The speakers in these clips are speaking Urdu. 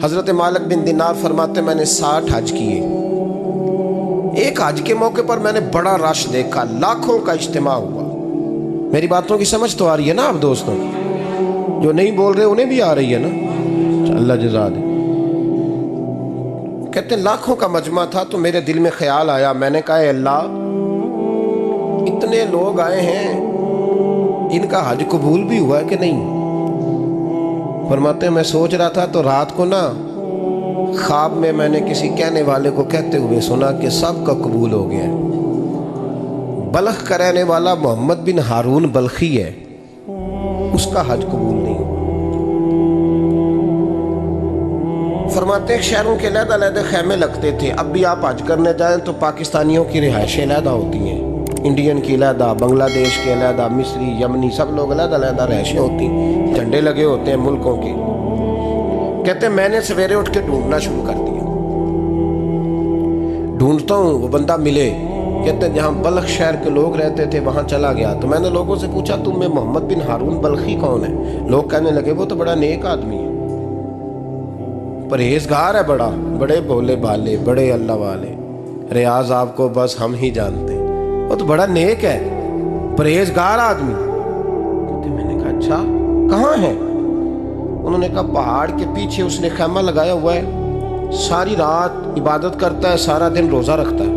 حضرت مالک بن دینار فرماتے میں نے 60 حج کیے. ایک حج کے موقع پر میں نے بڑا رش دیکھا، لاکھوں کا اجتماع ہوا. میری باتوں کی سمجھ تو آ رہی ہے نا آپ دوستوں؟ جو نہیں بول رہے انہیں بھی آ رہی ہے نا؟ اللہ جزا دے. کہتے ہیں لاکھوں کا مجمع تھا تو میرے دل میں خیال آیا. میں نے کہا اے اللہ، اتنے لوگ آئے ہیں، ان کا حج قبول بھی ہوا ہے کہ نہیں؟ فرماتے ہیں میں سوچ رہا تھا تو رات کو نا خواب میں نے کسی کہنے والے کو کہتے ہوئے سنا کہ سب کا قبول ہو گیا ہے. بلخ کا رہنے والا محمد بن ہارون بلخی ہے، اس کا حج قبول نہیں. فرماتے ہیں شہروں کے علیحدہ علیحدہ خیمے لگتے تھے. اب بھی آپ حج کرنے جائیں تو پاکستانیوں کی رہائشیں علیحدہ ہوتی ہیں، انڈین کی علیحدہ، بنگلہ دیش کے علیحدہ، مصری، یمنی، سب لوگ علیحدہ علیحدہ رہائشیں ہوتی ہیں، جھنڈے لگے ہوتے ہیں ملکوں کے. کہتے ہیں میں نے سویرے اٹھ کے ڈھونڈنا شروع کر دیا. ڈھونڈتا ہوں وہ بندہ ملے. کہتے ہیں جہاں بلخ شہر کے لوگ رہتے تھے وہاں چلا گیا تو میں نے لوگوں سے پوچھا تم میں محمد بن ہارون بلخی کون ہے؟ لوگ کہنے لگے وہ تو بڑا نیک آدمی ہے، پرہیزگار ہے، بڑے بولے بالے، بڑے اللہ والے، ریاض آپ کو بس ہم ہی جانتے ہیں، وہ تو بڑا نیک ہے، پرہیزگار آدمی. میں نے کہا اچھا کہاں ہے؟ انہوں نے کہا پہاڑ کے پیچھے اس نے خیمہ لگایا ہوا ہے، ساری رات عبادت کرتا ہے، سارا دن روزہ رکھتا ہے،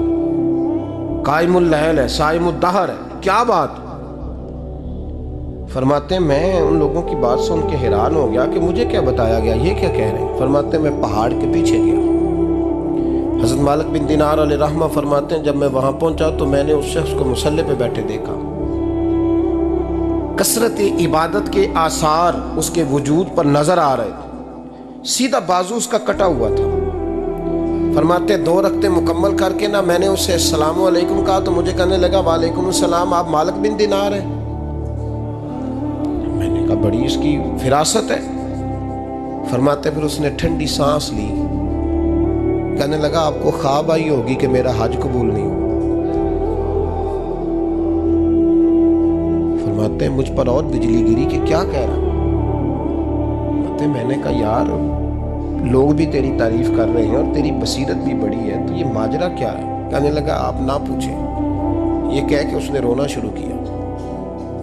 قائم اللیل ہے، صائم الدہر ہے. کیا بات؟ فرماتے ہیں میں ان لوگوں کی بات سن کے حیران ہو گیا کہ مجھے کیا بتایا گیا، یہ کیا کہہ رہے ہیں. فرماتے ہیں میں پہاڑ کے پیچھے گیا. حضرت مالک بن دینار علیہ رحمہ فرماتے ہیں جب میں وہاں پہنچا تو میں نے اس شخص کو مصلی پہ بیٹھے دیکھا. کثرت عبادت کے آثار اس کے وجود پر نظر آ رہے تھے. سیدھا بازو اس کا کٹا ہوا تھا. فرماتے 2 رکعتیں مکمل کر کے نا میں نے اسے السلام علیکم کہا تو مجھے کہنے لگا وعلیکم السلام، آپ مالک بن دینار ہیں؟ میں نے کہا بڑی اس کی فراست ہے. فرماتے پھر اس نے ٹھنڈی سانس لی، کہنے لگا آپ کو خواب آئی ہوگی کہ میرا حج قبول نہیں ہوا. فرماتے ہیں مجھ پر اور بجلی گری کہ کیا کہہ رہا. فرماتے میں نے کہا یار لوگ بھی تیری تعریف کر رہے ہیں اور تیری بصیرت بھی بڑی ہے، تو یہ ماجرا کیا ہے؟ کہنے لگا آپ نہ پوچھیں. یہ کہہ کے اس نے رونا شروع کیا،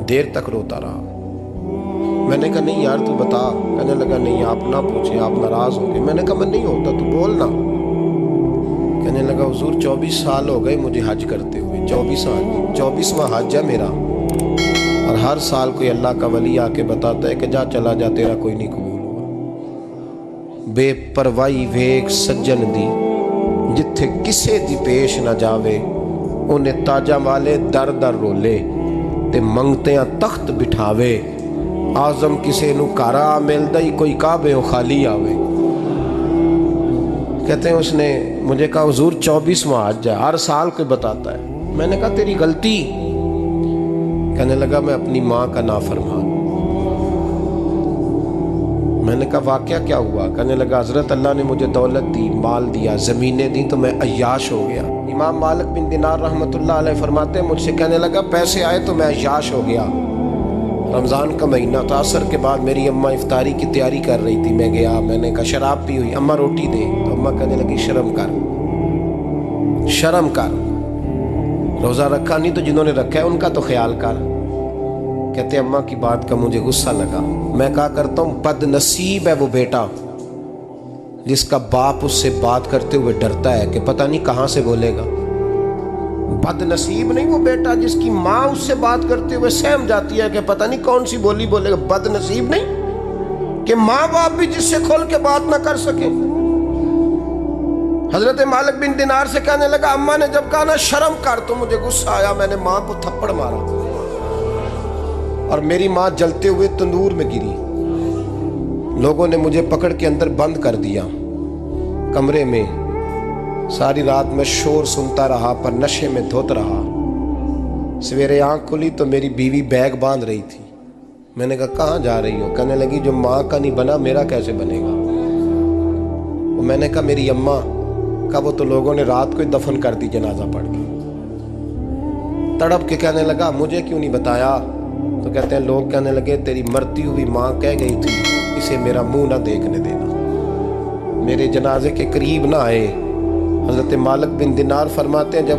دیر تک روتا رہا. میں نے کہا نہیں یار تو بتا. کہنے لگا نہیں آپ نہ پوچھیں، آپ ناراض ہو گئے. میں نے کہا میں نہیں ہوتا، تو بولنا. کہنے لگا حضور 24 سال ہو گئے مجھے حج کرتے ہوئے، 24واں حج ہے میرا، اور ہر سال کوئی اللہ کا ولی آ کے بتاتا ہے کہ جا چلا جا تیرا کوئی نہیں قبول ہوا. بے پروائی ویک سجن دی جتھے کسے دی پیش نہ جاوے، انہیں تاجاں والے در در رولے تے منگتیاں تخت بٹھاوے. آزم کسے نو کارا ملدا ہی کوئی کعبے و خالی آوے. کہتے ہیں اس نے مجھے کہا حضور 24واں حج ہے، ہر سال کوئی بتاتا ہے. میں نے کہا تیری غلطی. کہنے لگا میں اپنی ماں کا نافرمان. میں نے کہا واقعہ کیا ہوا؟ کہنے لگا حضرت اللہ نے مجھے دولت دی، مال دیا، زمینیں دی تو میں عیاش ہو گیا. امام مالک بن دینار رحمۃ اللہ علیہ فرماتے ہیں مجھ سے کہنے لگا پیسے آئے تو میں عیاش ہو گیا. رمضان کا مہینہ تھا، عصر کے بعد میری اماں افطاری کی تیاری کر رہی تھی. میں گیا، میں نے کہا شراب پی ہوئی، اماں روٹی دے. تو اماں کہنے لگی شرم کر، روزہ رکھا نہیں تو جنہوں نے رکھا ہے ان کا تو خیال کر. کہتے اماں کی بات کا مجھے غصہ لگا. میں کہا کرتا ہوں بد نصیب ہے وہ بیٹا جس کا باپ اس سے بات کرتے ہوئے ڈرتا ہے کہ پتہ نہیں کہاں سے بولے گا. بد نصیب نہیں وہ بیٹا جس کی ماں اس سے بات کرتے ہوئے سہم جاتی ہے کہ پتہ نہیں کون سی بولی بولے گا. بد نصیب نہیں کہ ماں باپ بھی جس سے کھول کے بات نہ کر سکے. حضرت مالک بن دینار سے کہنے لگا اماں نے جب کہا نا شرم کر تو مجھے غصہ آیا. میں نے ماں کو تھپڑ مارا اور میری ماں جلتے ہوئے تندور میں گری. لوگوں نے مجھے پکڑ کے اندر بند کر دیا کمرے میں. ساری رات میں شور سنتا رہا پر نشے میں دھوت رہا. سویرے آنکھ کھلی تو میری بیوی بیگ باندھ رہی تھی. میں نے کہا کہاں جا رہی ہو؟ کہنے لگی جو ماں کا نہیں بنا میرا کیسے بنے گا. میں نے کہا میری اماں کا وہ تو لوگوں نے رات کو ہی دفن کر دی جنازہ پڑھ کے. تڑپ کے کہنے لگا مجھے کیوں نہیں بتایا؟ تو کہتے ہیں لوگ کہنے لگے تیری مرتی ہوئی ماں کہہ گئی تھی اسے میرا منہ نہ دیکھنے دینا. میرے جنازے کے قریب نہ آئے۔ حضرت مالک بن دینار فرماتے ہیں جب